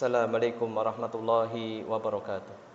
Assalamualaikum warahmatullahi wabarakatuh.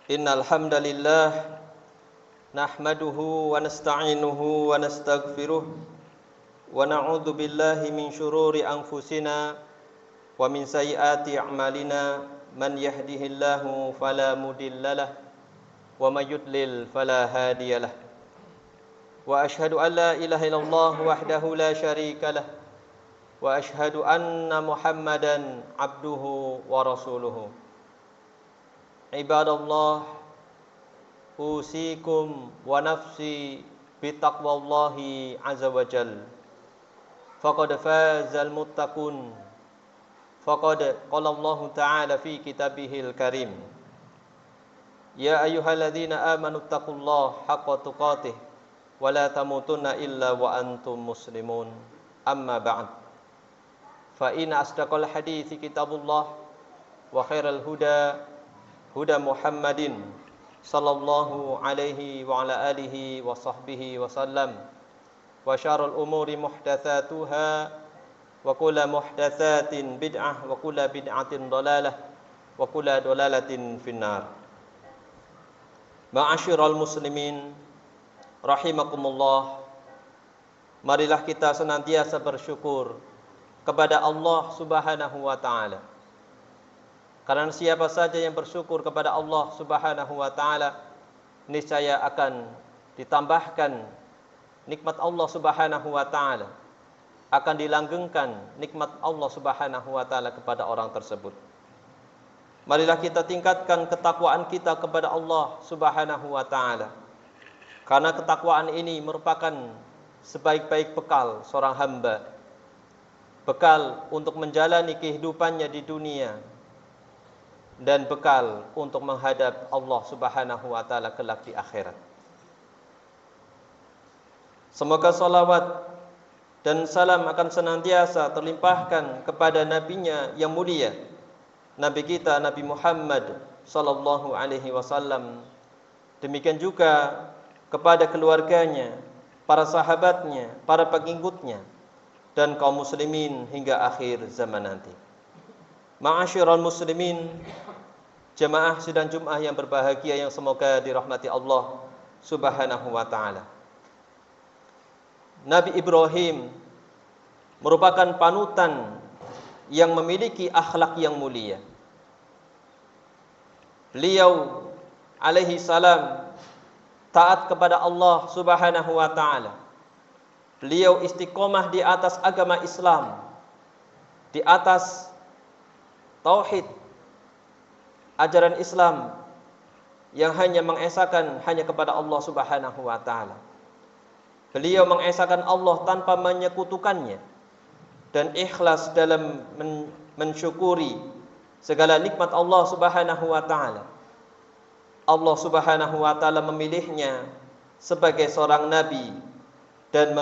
Innal hamdalillah nahmaduhu wa nasta'inuhu wa nastaghfiruh wa na'udzu billahi min shururi anfusina wa min sayyiati a'malina man yahdihillahu fala mudhillalah wa may yudlil fala hadiyalah. وأشهد أن لا إله إلا الله وحده لا شريك له وأشهد أن محمدا عبده ورسوله عباد الله أوصيكم ونفسي بتقوى الله عز وجل فقد فاز المتقون فقد قال الله تعالى في كتابه الكريم يا أيها الذين آمنوا اتقوا الله حق تقاته ولا تموتن إلا وأنتم مسلمون أما بعد فإن أصدق الحديث كتاب الله وخير الهدى هدى محمد صلى الله عليه وعلى آله وصحبه وسلم وشر الأمور محدثاتها وكل محدثات بدعة وكل بدعة ضلالة وكل ضلالة في النار. Ma'asyiral muslimin rahimakumullah, marilah kita senantiasa bersyukur kepada Allah Subhanahu wa taala. Karena siapa saja yang bersyukur kepada Allah Subhanahu wa taala, niscaya akan ditambahkan nikmat Allah Subhanahu wa taala, akan dilanggengkan nikmat Allah Subhanahu wa taala kepada orang tersebut. Marilah kita tingkatkan ketakwaan kita kepada Allah Subhanahu wa taala. Karena ketakwaan ini merupakan sebaik-baik bekal seorang hamba. Bekal untuk menjalani kehidupannya di dunia dan bekal untuk menghadap Allah Subhanahu wa taala kelak di akhirat. Semoga salawat dan salam akan senantiasa terlimpahkan kepada nabinya yang mulia, Nabi kita Nabi Muhammad sallallahu alaihi wasallam. Demikian juga kepada keluarganya, para sahabatnya, para pengikutnya dan kaum muslimin hingga akhir zaman nanti. Ma'asyiral muslimin, jemaah sidang Jumat yang berbahagia yang semoga dirahmati Allah Subhanahu wa taala. Nabi Ibrahim merupakan panutan yang memiliki akhlak yang mulia. Beliau alaihi salam taat kepada Allah Subhanahu wa taala. Beliau istiqomah di atas agama Islam, di atas tauhid, ajaran Islam yang hanya mengesahkan hanya kepada Allah Subhanahu wa taala. Beliau mengesahkan Allah tanpa menyekutukannya dan ikhlas dalam mensyukuri segala nikmat Allah Subhanahu wa taala. Allah Subhanahu wa taala memilihnya sebagai seorang nabi dan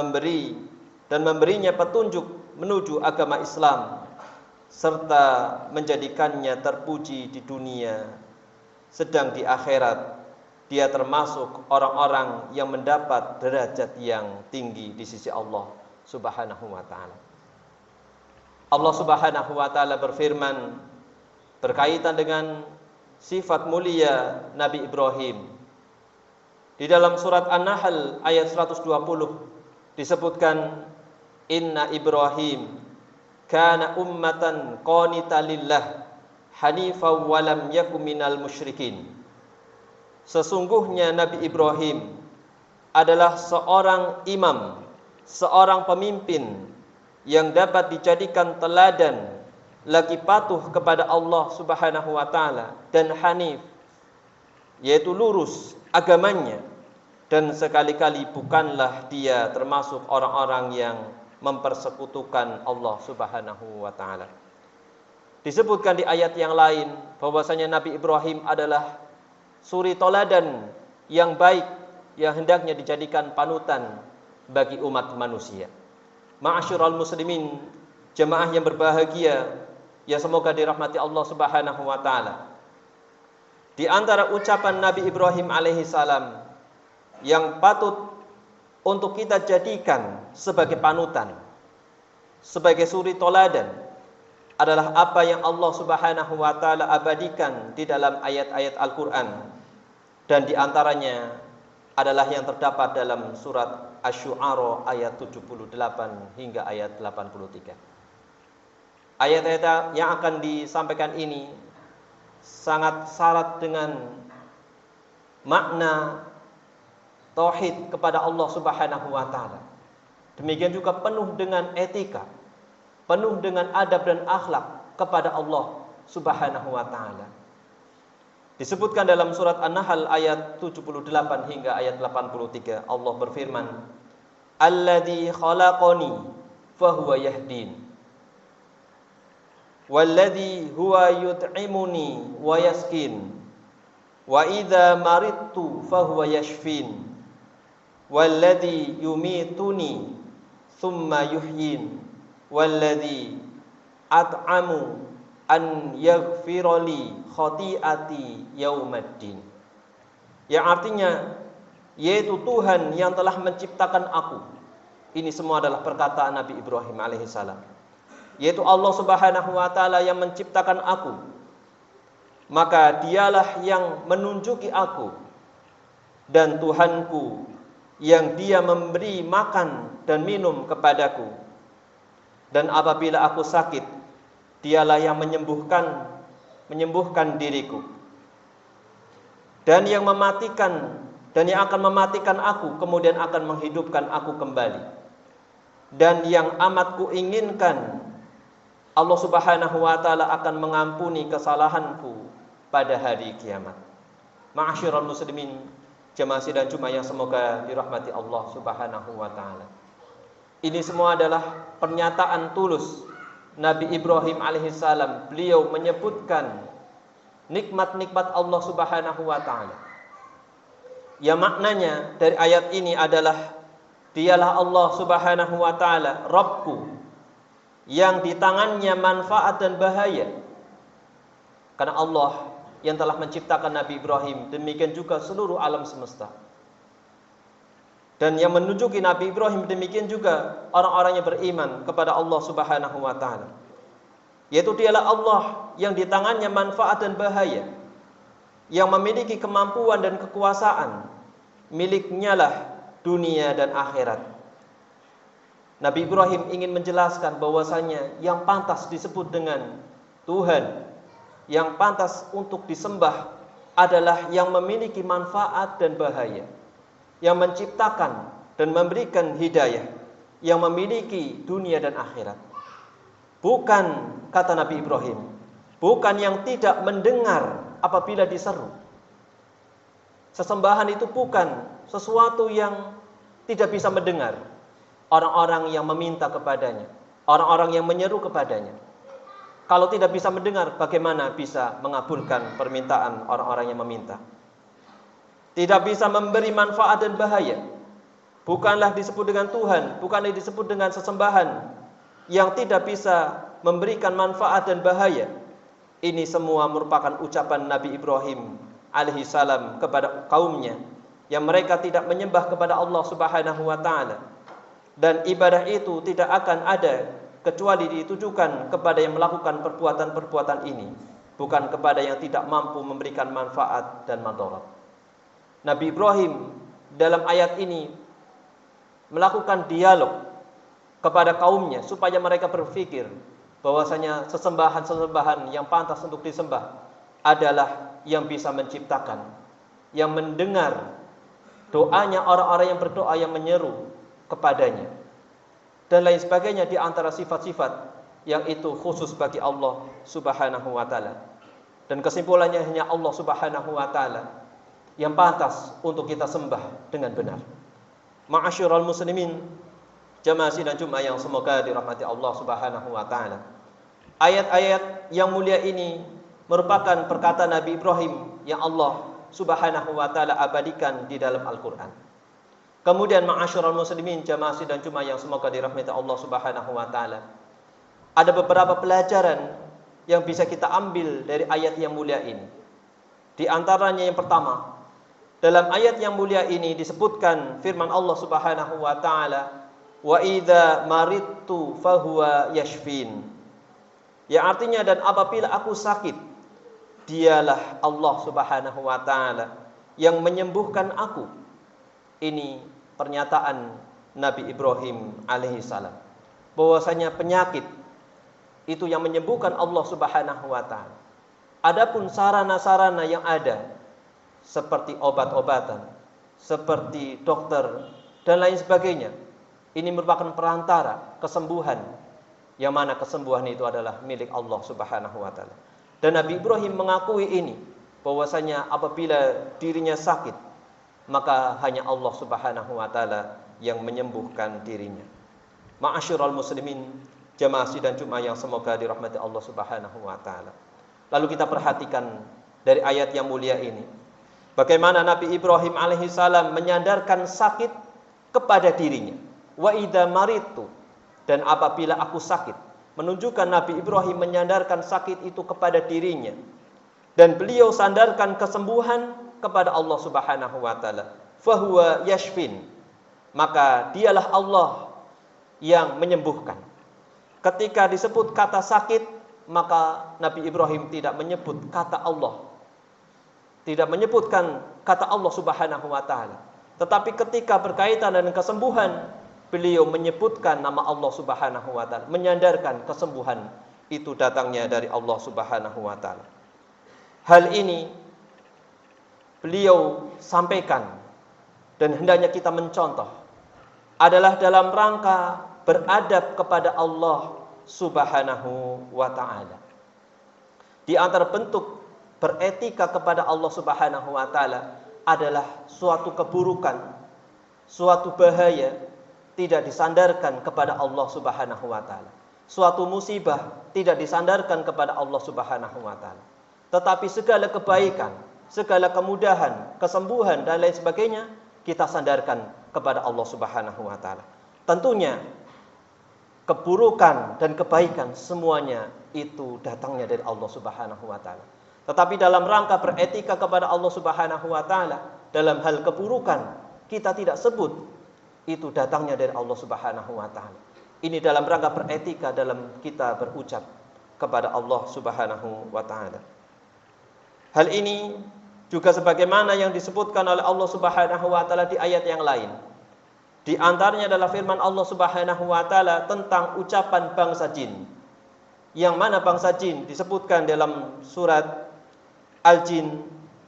memberinya petunjuk menuju agama Islam serta menjadikannya terpuji di dunia, sedang di akhirat dia termasuk orang-orang yang mendapat derajat yang tinggi di sisi Allah Subhanahu wa taala. Allah Subhanahu wa taala berfirman berkaitan dengan sifat mulia Nabi Ibrahim. Di dalam surat An-Nahl ayat 120 disebutkan inna Ibrahim kana ummatan qanitan lillah hanifan wa lam yakun minal musyrikin. Sesungguhnya Nabi Ibrahim adalah seorang imam, seorang pemimpin yang dapat dijadikan teladan, lagi patuh kepada Allah Subhanahu wa taala dan hanif, yaitu lurus agamanya, dan sekali-kali bukanlah dia termasuk orang-orang yang mempersekutukan Allah Subhanahu wa taala. Disebutkan di ayat yang lain bahwasanya Nabi Ibrahim adalah suri toladan yang baik yang hendaknya dijadikan panutan bagi umat manusia. Ma'asyiral muslimin, jemaah yang berbahagia yang semoga dirahmati Allah Subhanahu wa taala. Di antara ucapan Nabi Ibrahim alaihi salam yang patut untuk kita jadikan sebagai panutan, sebagai suri toladan adalah apa yang Allah Subhanahu wa taala abadikan di dalam ayat-ayat Al-Qur'an, dan di antaranya adalah yang terdapat dalam surat Asy-Syu'ara ayat 78 hingga ayat 83. Ayat-ayat yang akan disampaikan ini sangat syarat dengan makna tauhid kepada Allah Subhanahu wa taala. Demikian juga penuh dengan etika, penuh dengan adab dan akhlak kepada Allah Subhanahu wa taala. Disebutkan dalam surat An-Nahl ayat 78 hingga ayat 83, Allah berfirman, "Alladzi khalaqani fahuwa yahdin, walladzi huwa yut'imuni wa yaskin, wa idza maridtu fahuwa yashfin, walladzi yumituni thumma yuhyin, walladzi at'amu an yaghfirali khati'ati yaumaddin." Yang artinya yaitu Tuhan yang telah menciptakan aku. Ini semua adalah perkataan Nabi Ibrahim alaihissalam. Yaitu Allah Subhanahu wa taala yang menciptakan aku. Maka dialah yang menunjuki aku, dan Tuhanku yang dia memberi makan dan minum kepadaku. Dan apabila aku sakit, dialah yang menyembuhkan diriku. Dan yang akan mematikan aku, kemudian akan menghidupkan aku kembali. Dan yang amat kuinginkan, Allah Subhanahu wa taala akan mengampuni kesalahanku pada hari kiamat. Ma'asyiral muslimin, jamaah sidang Jumat yang semoga dirahmati Allah Subhanahu wa taala. Ini semua adalah pernyataan tulus Nabi Ibrahim alaihissalam. Beliau menyebutkan nikmat-nikmat Allah Subhanahu wa taala. Ya, maknanya dari ayat ini adalah dialah Allah Subhanahu wa taala Rabbku yang di tangannya manfaat dan bahaya. Karena Allah yang telah menciptakan Nabi Ibrahim, demikian juga seluruh alam semesta. Dan yang menunjuki Nabi Ibrahim, demikian juga orang-orang yang beriman kepada Allah Subhanahu wa taala. Yaitu dialah Allah yang di tangannya manfaat dan bahaya, yang memiliki kemampuan dan kekuasaan. Miliknya lah dunia dan akhirat. Nabi Ibrahim ingin menjelaskan bahwasanya yang pantas disebut dengan Tuhan, yang pantas untuk disembah adalah yang memiliki manfaat dan bahaya, yang menciptakan dan memberikan hidayah, yang memiliki dunia dan akhirat. Bukan, kata Nabi Ibrahim, bukan yang tidak mendengar apabila diseru. Sesembahan itu bukan sesuatu yang tidak bisa mendengar orang-orang yang meminta kepadanya, orang-orang yang menyeru kepadanya. Kalau tidak bisa mendengar, bagaimana bisa mengabulkan permintaan orang-orang yang meminta? Tidak bisa memberi manfaat dan bahaya, bukanlah disebut dengan Tuhan, bukanlah disebut dengan sesembahan yang tidak bisa memberikan manfaat dan bahaya. Ini semua merupakan ucapan Nabi Ibrahim alaihissalam kepada kaumnya, yang mereka tidak menyembah kepada Allah Subhanahu wa taala, dan ibadah itu tidak akan ada kecuali ditujukan kepada yang melakukan perbuatan-perbuatan ini, bukan kepada yang tidak mampu memberikan manfaat dan madarat. Nabi Ibrahim dalam ayat ini melakukan dialog kepada kaumnya supaya mereka berpikir bahwasanya sesembahan-sesembahan yang pantas untuk disembah adalah yang bisa menciptakan, yang mendengar doanya orang-orang yang berdoa, yang menyeru kepadanya, dan lain sebagainya di antara sifat-sifat yang itu khusus bagi Allah Subhanahu wa taala. Dan kesimpulannya hanya Allah Subhanahu wa taala yang pantas untuk kita sembah dengan benar. Ma'asyiral muslimin, jamaah sidang Jumat yang semoga dirahmati Allah Subhanahu wa taala. Ayat-ayat yang mulia ini merupakan perkataan Nabi Ibrahim yang Allah Subhanahu wa taala abadikan di dalam Al-Qur'an. Kemudian ma'asyiral muslimin, jamaah sidang Jumat yang semoga dirahmati Allah Subhanahu wa taala, ada beberapa pelajaran yang bisa kita ambil dari ayat yang mulia ini. Di antaranya yang pertama, dalam ayat yang mulia ini disebutkan firman Allah Subhanahu wa taala, "Wa idza maridtu fahuwa yashfin." Yang artinya, dan apabila aku sakit, dialah Allah Subhanahu wa taala yang menyembuhkan aku. Ini pernyataan Nabi Ibrahim alaihissalam, bahwasanya penyakit itu yang menyembuhkan Allah Subhanahu wa taala. Adapun sarana-sarana yang ada seperti obat-obatan, seperti dokter dan lain sebagainya. Ini merupakan perantara kesembuhan, yang mana kesembuhan itu adalah milik Allah Subhanahu wa taala. Dan Nabi Ibrahim mengakui ini, bahwasanya apabila dirinya sakit, maka hanya Allah Subhanahu wa taala yang menyembuhkan dirinya. Ma'asyiral muslimin, jamaah sidang Jumat yang semoga dirahmati Allah Subhanahu wa taala. Lalu kita perhatikan dari ayat yang mulia ini, bagaimana Nabi Ibrahim alaihissalam menyandarkan sakit kepada dirinya. Wa idza maritu, dan apabila aku sakit, menunjukkan Nabi Ibrahim menyandarkan sakit itu kepada dirinya, dan beliau sandarkan kesembuhan kepada Allah Subhanahu wa taala. Fahuwa yashfin, maka dialah Allah yang menyembuhkan. Ketika disebut kata sakit, maka Nabi Ibrahim tidak menyebut kata Allah, tidak menyebutkan kata Allah Subhanahu wa taala. Tetapi ketika berkaitan dengan kesembuhan, beliau menyebutkan nama Allah Subhanahu wa taala, menyandarkan kesembuhan itu datangnya dari Allah Subhanahu wa taala. Hal ini beliau sampaikan dan hendaknya kita mencontoh adalah dalam rangka beradab kepada Allah Subhanahu wa taala. Di antara bentuk beretika kepada Allah Subhanahu wa taala adalah suatu keburukan, suatu bahaya tidak disandarkan kepada Allah Subhanahu wa taala. Suatu musibah tidak disandarkan kepada Allah Subhanahu wa taala. Tetapi segala kebaikan, segala kemudahan, kesembuhan dan lain sebagainya kita sandarkan kepada Allah Subhanahu wa taala. Tentunya keburukan dan kebaikan semuanya itu datangnya dari Allah Subhanahu wa taala. Tetapi dalam rangka beretika kepada Allah Subhanahu wa taala, dalam hal keburukan kita tidak sebut itu datangnya dari Allah Subhanahu wa taala. Ini dalam rangka beretika dalam kita berucap kepada Allah Subhanahu wa taala. Hal ini juga sebagaimana yang disebutkan oleh Allah Subhanahu wa taala di ayat yang lain. Di antaranya adalah firman Allah Subhanahu wa taala tentang ucapan bangsa jin. Yang mana bangsa jin disebutkan dalam surat Al-Jin,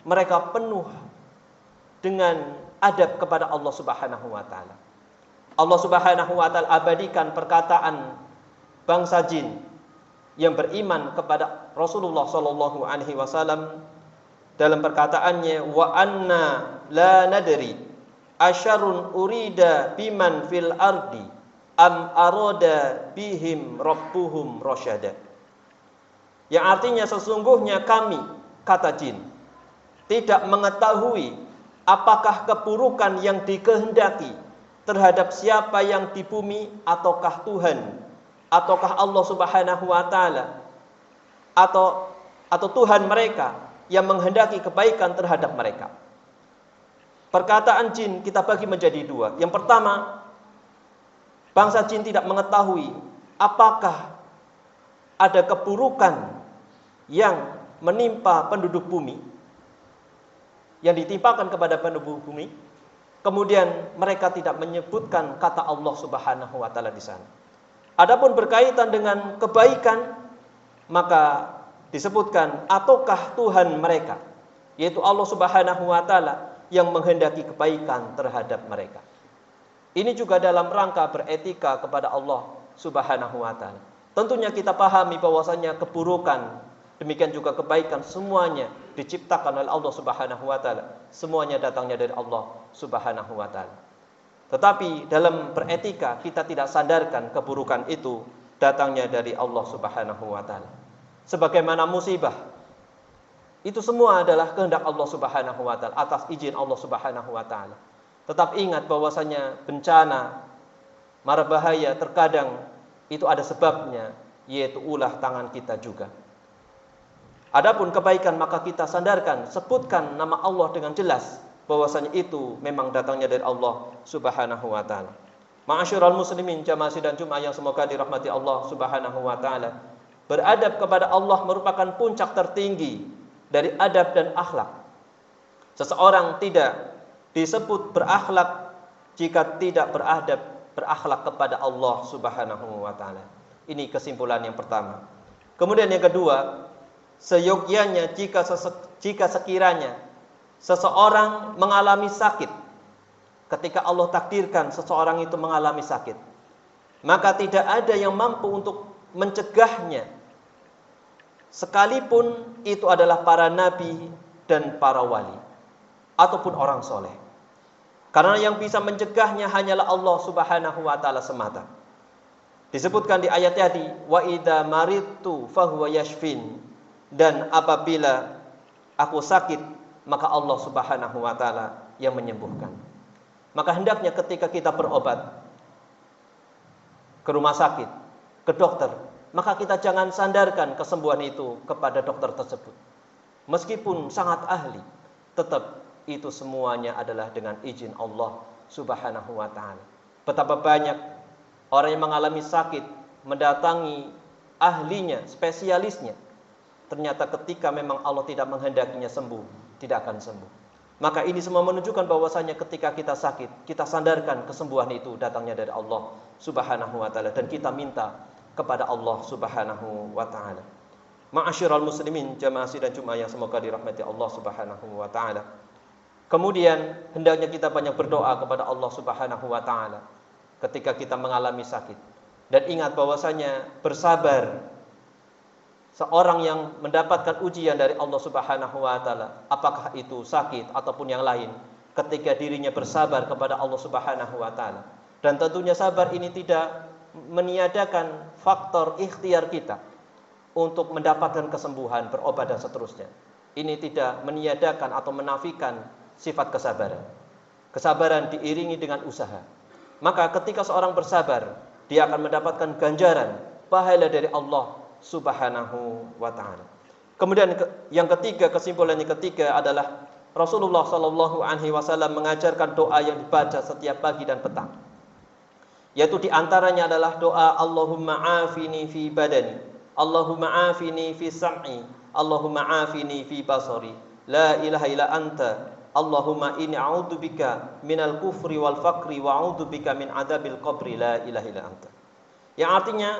mereka penuh dengan adab kepada Allah Subhanahu wa taala. Allah Subhanahu wa taala abadikan perkataan bangsa jin yang beriman kepada Rasulullah sallallahu alaihi wasallam dalam perkataannya, wa anna la nadri asyarun urida biman fil ardi am arada bihim rabbuhum rasyada. Yang artinya sesungguhnya kami, kata jin, tidak mengetahui apakah keburukan yang dikehendaki terhadap siapa yang di bumi, ataukah Tuhan, ataukah Allah Subhanahu wa taala, atau Tuhan mereka yang menghendaki kebaikan terhadap mereka. Perkataan jin kita bagi menjadi dua. Yang pertama, bangsa jin tidak mengetahui apakah ada keburukan yang menimpa penduduk bumi, yang ditimpakan kepada penduduk bumi, kemudian mereka tidak menyebutkan kata Allah Subhanahu wa taala di sana. Adapun berkaitan dengan kebaikan, maka disebutkan ataukah Tuhan mereka, yaitu Allah Subhanahu wa taala yang menghendaki kebaikan terhadap mereka. Ini juga dalam rangka beretika kepada Allah Subhanahu wa taala. Tentunya kita pahami bahwasanya keburukan, demikian juga kebaikan semuanya diciptakan oleh Allah Subhanahu wa taala. Semuanya datangnya dari Allah Subhanahu wa taala. Tetapi dalam beretika kita tidak sandarkan keburukan itu datangnya dari Allah Subhanahu wa taala. Sebagaimana musibah, itu semua adalah kehendak Allah Subhanahu wa taala, atas izin Allah Subhanahu wa taala. Tetap ingat bahwasanya bencana, mara bahaya terkadang itu ada sebabnya, yaitu ulah tangan kita juga. Adapun kebaikan maka kita sandarkan, sebutkan nama Allah dengan jelas bahwasanya itu memang datangnya dari Allah Subhanahu wa taala. Ma'asyiral muslimin, jamaah sidang Jumat yang semoga dirahmati Allah Subhanahu wa taala. Beradab kepada Allah merupakan puncak tertinggi dari adab dan akhlak. Seseorang tidak disebut berakhlak jika tidak berakhlak kepada Allah Subhanahu wa taala. Ini kesimpulan yang pertama. Kemudian yang kedua, seyogyanya jika sekiranya seseorang mengalami sakit ketika Allah takdirkan seseorang itu mengalami sakit, maka tidak ada yang mampu untuk mencegahnya, sekalipun itu adalah para nabi dan para wali ataupun orang soleh. Karena yang bisa mencegahnya hanyalah Allah Subhanahu wa taala semata. Disebutkan di ayat tadi, wa idza maridtu fahuwa yashfin, dan apabila aku sakit maka Allah Subhanahu wa taala yang menyembuhkan. Maka hendaknya ketika kita berobat ke rumah sakit, ke dokter, maka kita jangan sandarkan kesembuhan itu kepada dokter tersebut. Meskipun sangat ahli, tetap itu semuanya adalah dengan izin Allah Subhanahu wa taala. Betapa banyak orang yang mengalami sakit mendatangi ahlinya, spesialisnya. Ternyata ketika memang Allah tidak menghendakinya sembuh, tidak akan sembuh. Maka ini semua menunjukkan bahwasanya ketika kita sakit, kita sandarkan kesembuhan itu datangnya dari Allah Subhanahu wa taala, dan kita minta kepada Allah Subhanahu wa taala. Ma'asyiral muslimin, jamaah sidang Jumat yang semoga dirahmati Allah Subhanahu wa taala. Kemudian hendaknya kita banyak berdoa kepada Allah Subhanahu wa taala ketika kita mengalami sakit. Dan ingat bahwasanya bersabar, seorang yang mendapatkan ujian dari Allah Subhanahu wa taala, apakah itu sakit ataupun yang lain, ketika dirinya bersabar kepada Allah Subhanahu wa taala. Dan tentunya sabar ini tidak meniadakan faktor ikhtiar kita untuk mendapatkan kesembuhan, berobat dan seterusnya. Ini tidak meniadakan atau menafikan sifat kesabaran. Kesabaran diiringi dengan usaha. Maka ketika seorang bersabar, dia akan mendapatkan ganjaran, pahala dari Allah Subhanahu wa taala. Kemudian yang ketiga, kesimpulannya ketiga adalah Rasulullah sallallahu alaihi wasallam mengajarkan doa yang dibaca setiap pagi dan petang. Yaitu diantaranya adalah doa Allahumma afini fi badani, Allahumma afini fi sam'i, Allahumma afini fi basari, la ilaha illa anta, Allahumma inni a'udzubika minal kufri wal faqri wa a'udzubika min adzabil qabri, la ilaha illa anta. Yang artinya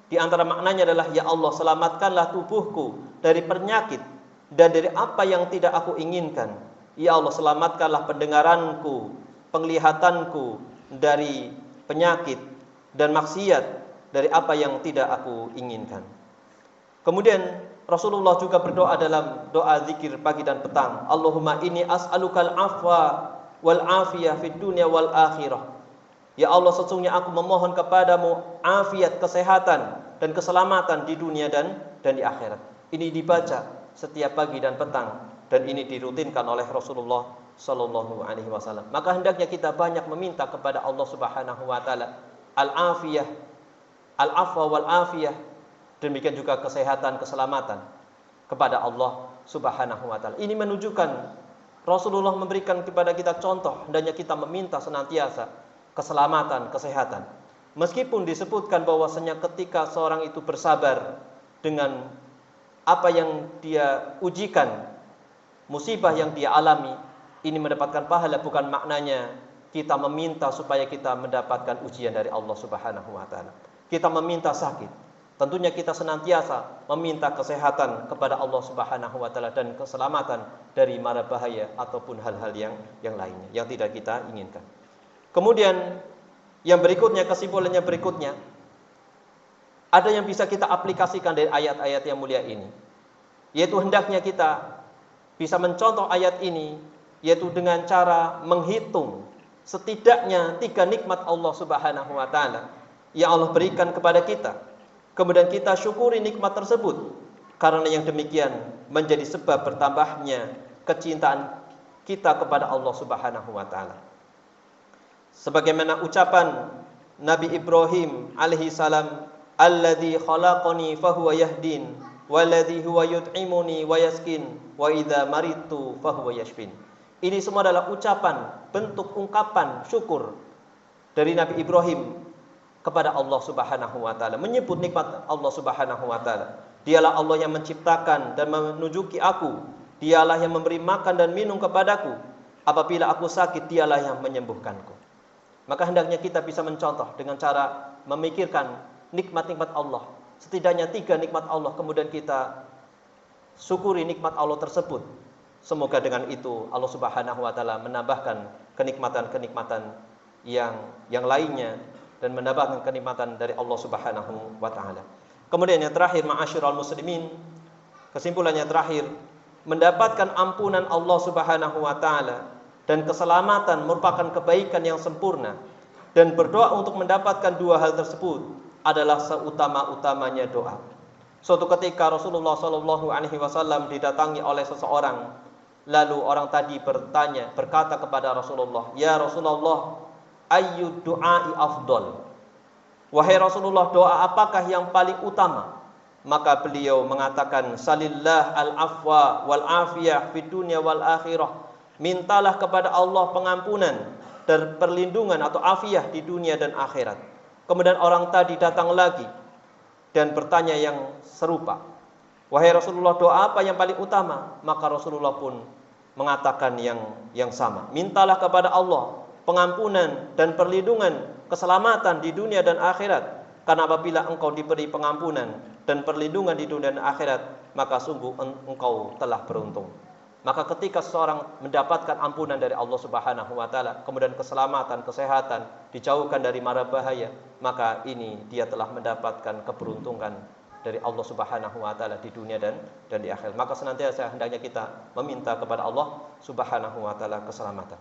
di antara maknanya adalah, ya Allah, selamatkanlah tubuhku dari penyakit dan dari apa yang tidak aku inginkan. Ya Allah, selamatkanlah pendengaranku, penglihatanku dari penyakit dan maksiat, dari apa yang tidak aku inginkan. Kemudian Rasulullah juga berdoa dalam doa zikir pagi dan petang, Allahumma inni as'alukal afwa wal afiyah fid dunya wal akhirah. Ya Allah, sesungguhnya aku memohon kepadamu afiat, kesehatan dan keselamatan di dunia dan di akhirat. Ini dibaca setiap pagi dan petang, dan ini dirutinkan oleh Rasulullah sallallahu alaihi wasallam. Maka hendaknya kita banyak meminta kepada Allah Subhanahu wa taala al-afiyah, al-afwa wal afiyah, demikian juga kesehatan, keselamatan kepada Allah Subhanahu wa taala. Ini menunjukkan Rasulullah memberikan kepada kita contoh, hendaknya kita meminta senantiasa keselamatan, kesehatan. Meskipun disebutkan bahwasanya ketika seorang itu bersabar dengan apa yang dia ujikan, musibah yang dia alami, ini mendapatkan pahala, bukan maknanya kita meminta supaya kita mendapatkan ujian dari Allah Subhanahu wa taala. Kita meminta sakit, tentunya kita senantiasa meminta kesehatan kepada Allah Subhanahu wa taala dan keselamatan dari mara bahaya ataupun hal-hal yang lainnya yang tidak kita inginkan. Kemudian yang berikutnya, kesimpulannya berikutnya, ada yang bisa kita aplikasikan dari ayat-ayat yang mulia ini, yaitu hendaknya kita bisa mencontoh ayat ini, yaitu dengan cara menghitung setidaknya 3 nikmat Allah Subhanahu wa taala yang Allah berikan kepada kita. Kemudian kita syukuri nikmat tersebut, karena yang demikian menjadi sebab bertambahnya kecintaan kita kepada Allah Subhanahu wa taala. Sebagaimana ucapan Nabi Ibrahim alaihi salam, alladzi khalaqani fahuwa yahdin walladzi huwa yut'imuni wa yaskin wa idza maridtu fahuwa yashfin. Ini semua adalah ucapan, bentuk ungkapan syukur dari Nabi Ibrahim kepada Allah Subhanahu wa taala, menyebut nikmat Allah Subhanahu wa taala. Dialah Allah yang menciptakan dan menunjuki aku, dialah yang memberi makan dan minum kepadaku. Apabila aku sakit, dialah yang menyembuhkanku. Maka hendaknya kita bisa mencontoh dengan cara memikirkan nikmat-nikmat Allah, setidaknya 3 nikmat Allah, kemudian kita syukuri nikmat Allah tersebut. Semoga dengan itu Allah Subhanahu wa taala menambahkan kenikmatan-kenikmatan yang lainnya dan mendapatkan kenikmatan dari Allah Subhanahu wa taala. Kemudian yang terakhir, ma'asyiral muslimin, kesimpulannya terakhir, mendapatkan ampunan Allah Subhanahu wa taala dan keselamatan merupakan kebaikan yang sempurna, dan berdoa untuk mendapatkan dua hal tersebut adalah seutama-utamanya doa. Suatu ketika Rasulullah Shallallahu alaihi wasallam didatangi oleh seseorang, lalu orang tadi berkata kepada Rasulullah, "Ya Rasulullah, ayyu du'ai afdal?" Wahai Rasulullah, doa apakah yang paling utama? Maka beliau mengatakan, "Salillah al-afwa wal afiyah fid dunya wal akhirah." Mintalah kepada Allah pengampunan dan perlindungan atau afiyah di dunia dan akhirat. Kemudian orang tadi datang lagi dan bertanya yang serupa, "Wahai Rasulullah, doa apa yang paling utama?" Maka Rasulullah pun mengatakan yang sama. Mintalah kepada Allah pengampunan dan perlindungan, keselamatan di dunia dan akhirat. Karena apabila engkau diberi pengampunan dan perlindungan di dunia dan akhirat, maka sungguh engkau telah beruntung. Maka ketika seseorang mendapatkan ampunan dari Allah Subhanahu wa taala, kemudian keselamatan, kesehatan, dijauhkan dari mara bahaya, maka ini dia telah mendapatkan keberuntungan dari Allah Subhanahu wa taala di dunia dan di akhirat. Maka senantiasa hendaknya kita meminta kepada Allah Subhanahu wa taala keselamatan.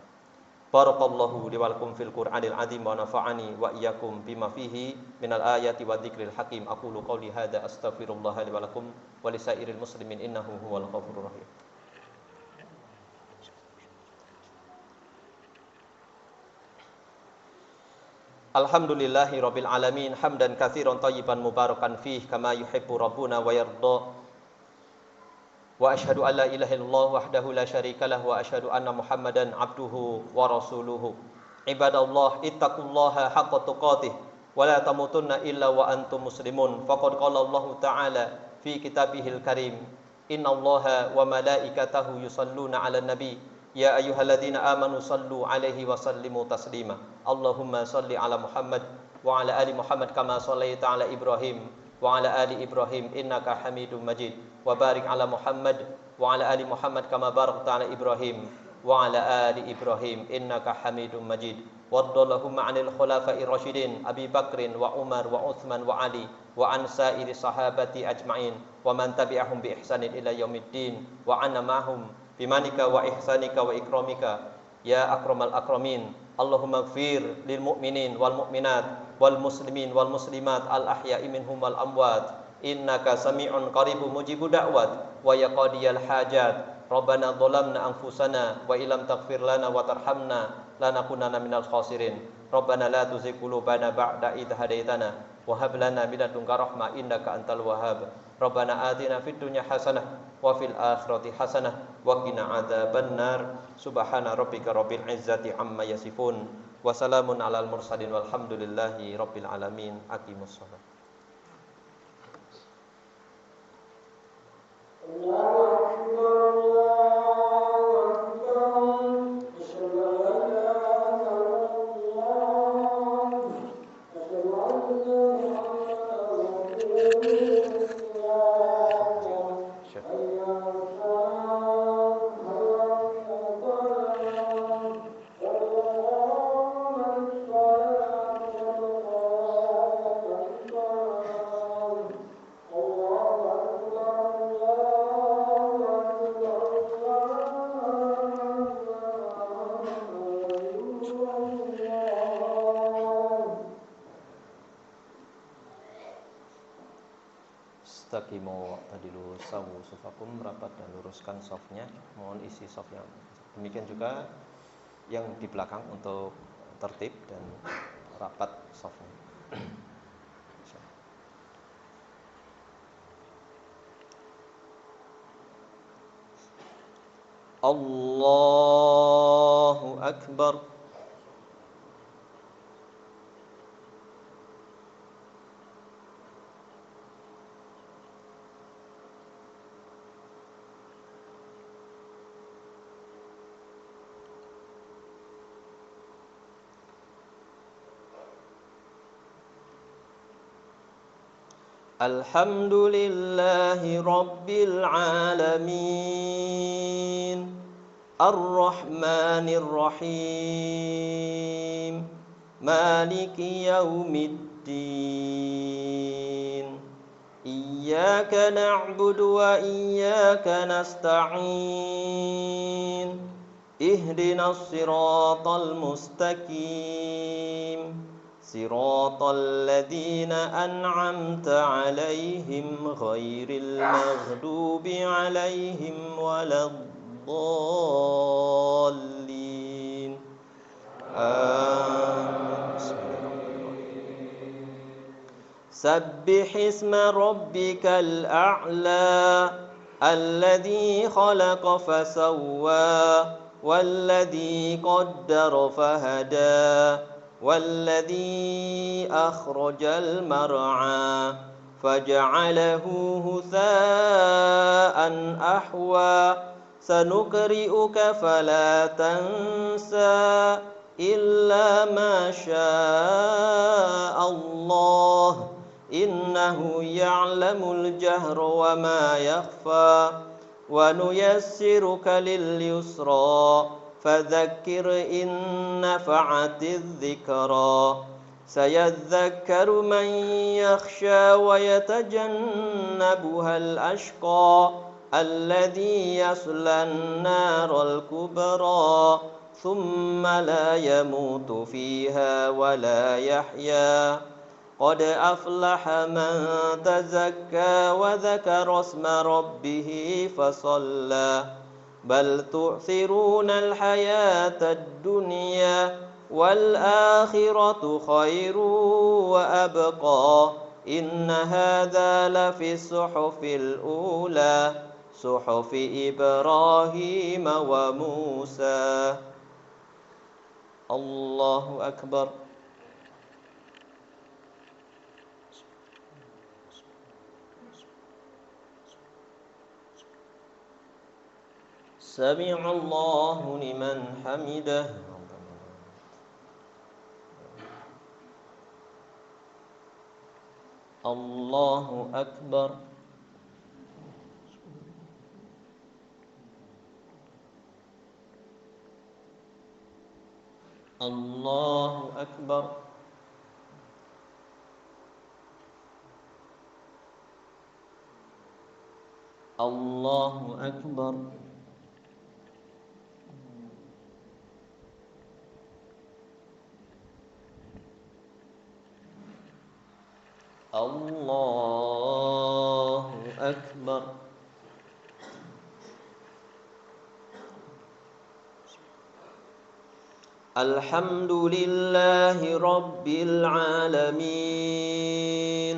Barakallahu li wa lakum fil Qur'anil azim wa nafa'ani wa iyyakum bima fihi minal ayati wa dzikril hakim. Aqulu qouli hadza astaghfirullah li wa lakum wa lisairil muslimin innahu huwal ghafurur rahim. Alhamdulillahi rabbil alamin, hamdan katsiran thayyiban mubarakan fih kama yuhibbu rabbuna wa yarda. Wa asyhadu an la ilaha illallah wahdahu la syarikalah wa asyhadu anna Muhammadan abduhu wa rasuluhu. Ibadallah, ittaqullaha haqqa tuqatih wa la tamutunna illa wa antum muslimun. Faqad qala Allah ta'ala fi kitabihil karim, innallaha wa malaikatahu yusalluna 'alan nabi. Ya ayyuhalladzina amanu sallu alaihi wa sallimu taslima. Allahumma salli ala Muhammad wa ala ali Muhammad kama shallaita ala Ibrahim wa ala ali Ibrahim innaka Hamidum Majid. Wa barik ala Muhammad wa ala ali Muhammad kama barakta ala Ibrahim wa ala ali Ibrahim innaka Hamidum Majid. Waddallahumma 'anil khulafa'ir rasyidin Abi Bakrin wa Umar wa Utsman wa Ali wa an sa'iri sahabati ajma'in wa man tabi'ahum bi ihsanin ila yaumiddin wa anna ma'hum bimanika wa ihsanika wa ikramika ya akramal akramin. Allahumma ighfir lil mu'minin wal mu'minat wal muslimin wal muslimat al ahya'i minhum wal amwat innaka sami'un qaribun mujibud da'wat wa yaqdiyal hajat. Rabbana dhalamna anfusana wa illam taghfir lana wa tarhamna lanakunanna minal khasirin. Rabbana la tuzigh qulubana ba'da idh hadaitana wa hab lana min ladunka rahmah innaka antal wahhab. Rabbana atina fid dunya hasanah wa fil akhirati hasanah wa qina adzabannar. Subhana rabbika rabbil izzati amma yasifun wa salamun alal mursalin walhamdulillahi rabbil alamin. Aqimus shalah. Istaqimu wa'tadilu sawu sufakum, rapat dan luruskan safnya. Mohon isi safnya. Demikian juga yang di belakang untuk tertib dan rapat safnya. Allahu Akbar. Alhamdulillahi Rabbil Alamin. الرحمن الرحيم مالك يوم الدين إياك نعبد وإياك نستعين اهدنا الصراط المستقيم صراط الذين أنعمت عليهم غير المغضوب عليهم ولا الضالين آمين. سبح اسم ربك الأعلى الذي خلق فسوى والذي قدر فهدى والذي أخرج المرعى فجعله هثاء أحوى سنقرئك فلا تنسى إلا ما شاء الله إنه يعلم الجهر وما يخفى ونيسرك لليسرى فذكر إن نفعت الذكرى سيذكر من يخشى ويتجنبها الأشقى الذي يصلى النار الكبرى ثم لا يموت فيها ولا يحيا قد أفلح من تزكى وذكر اسم ربه فصلى بل تؤثرون الحياة الدنيا والآخرة خير وأبقى إن هذا لفي الصحف الأولى صحف إبراهيم وموسى. الله أكبر. سمع الله لمن حمده. الله أكبر. الله أكبر. الله أكبر. الله أكبر. الحمد لله رب العالمين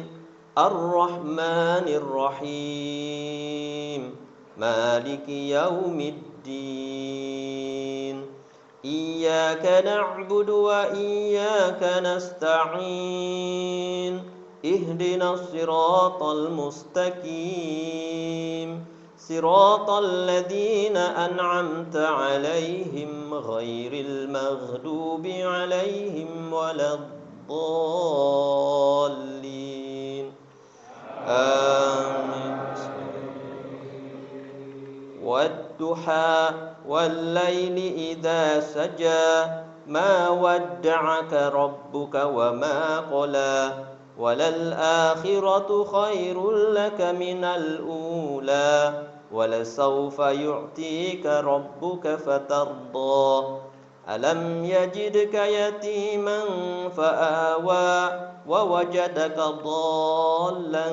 الرحمن الرحيم مالك يوم الدين إياك نعبد وإياك نستعين اهدنا الصراط المستقيم صراط الذين أنعمت عليهم غير المغضوب عليهم ولا الضالين آمين. والضحى والليل إذا سجى ما ودعك ربك وما قلى وللآخرة خير لك من الأولى ولسوف يعطيك ربك فترضى ألم يجدك يتيما فآوى ووجدك ضالا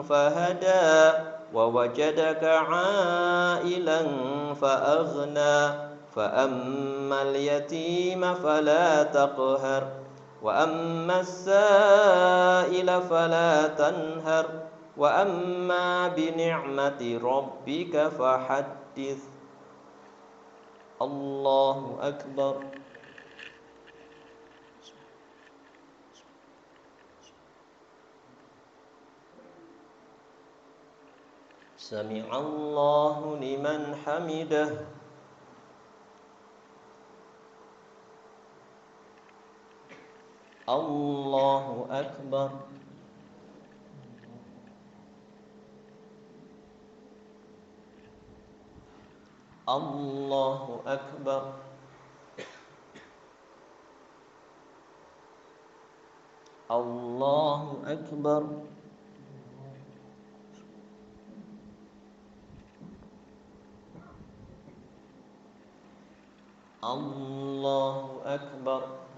فهدى ووجدك عائلا فأغنى فأما اليتيم فلا تقهر وأما السائل فلا تنهر وأما بنعمة ربك فحدث. الله أكبر. سمع الله لمن حمده. الله أكبر. Allahu Akbar. Allahu Akbar. Allahu Akbar.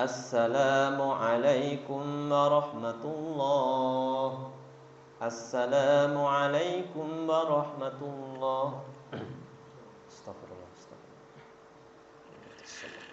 Assalamualaikum warahmatullah. Assalamualaikum warahmatullah. Astagfirullah, astagfirullah.